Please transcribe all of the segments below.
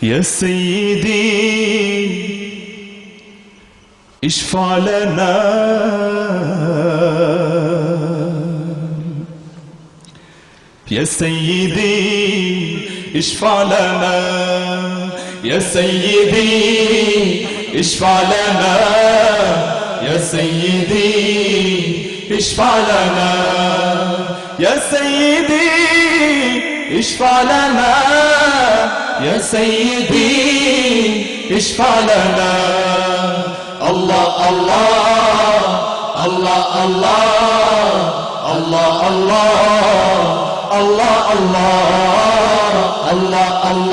يا سيدي اشفع لنا يا سيدي اشفع لنا يا سيدي اشفع لنا يا سيدي اشفع لنا يا سيدي اشفع لنا يا سيدي اشفع لنا الله الله الله الله الله الله الله الله الله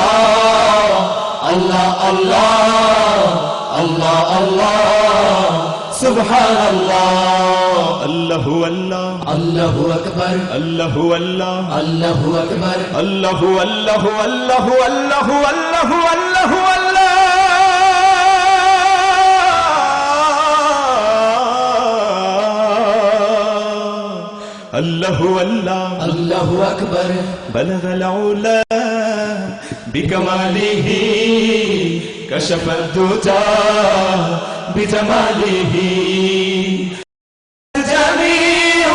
الله الله الله الله سبحان الله الله الله الله أكبر الله الله الله أكبر الله الله الله الله الله الله الله الله الله أكبر بلغ العلا بكماله كشف الدجى بجماله جميع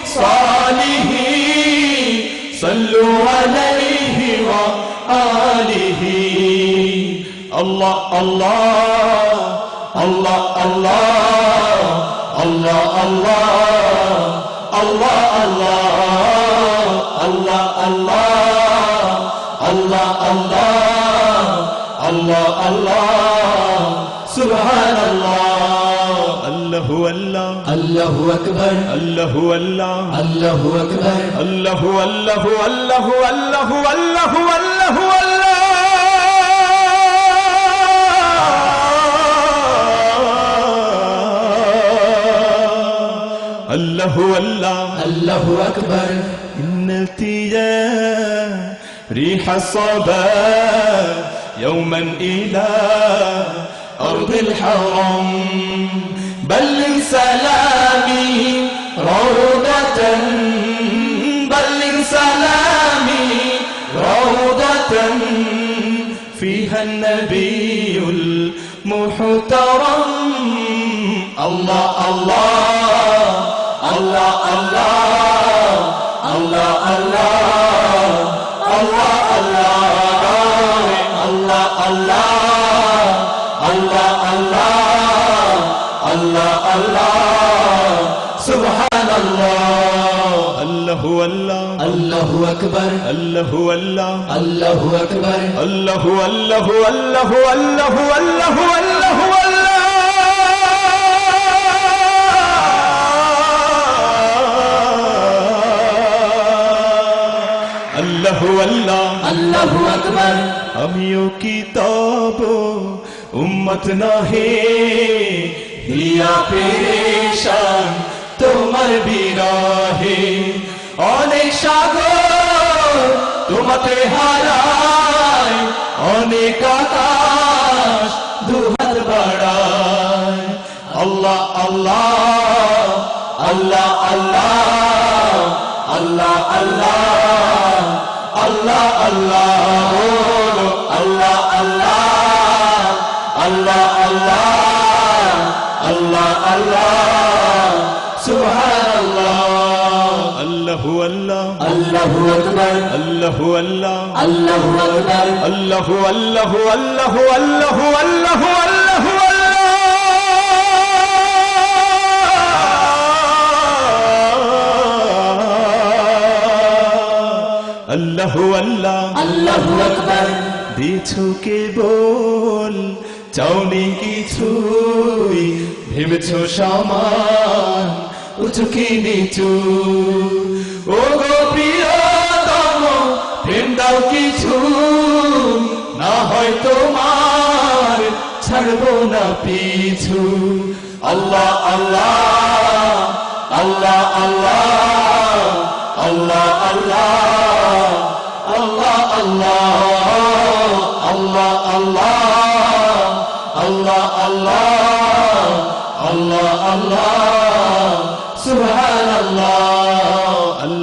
صالح صلوا عليه وآله الله الله الله الله الله الله الله الله الله الله الله الله سبحان الله الله الله الله أكبر الله الله الله أكبر الله الله الله الله الله الله الله الله أكبر إنتي يا ريح الصبا يوما إلى أرض الحرم بلغ سلامي روضة بلغ سلامي روضة فيها النبي المحترم الله الله الله الله الله الله الله الله الله الله الله سبحان الله الله الله الله أكبر الله الله الله أكبر الله الله الله الله الله الله الله الله الله أكبر আমিও কিতাব উম্মত নাহি হিয়া পেরেশান তোমার বিরহে অনেক সাগর তোমাতে হারায় অনেক আকাশ দুহাত বাড়ায় আল্লাহ আল্লাহ আল্লাহ আল্লাহ আল্লাহ আল্লাহ Allah Allah Allah Allah Allah Allah Allah Subhanallah Allahu Allah Allahu Akbar Allahu Allah Allahu Akbar Allahu Allahu Allahu Allahu Allahu Allahu Allahu Allah Allahu Akbar দিছো কেবল চাওনি কিছুই ভেবেছো সমান উঁচু কি নিচু ও গো প্রিয়তম প্রেম দাও কিছু না হয় তোমার ছাড়বো না পিছু আল্লাহ আল্লাহ আল্লাহ আল্লাহ আল্লাহ আল্লাহ আল্লাহ আল্লাহ আল্লাহ আল্লাহ আল্লাহ আল্লাহ আল্লাহ আল্লাহ সুবহানাল্লাহ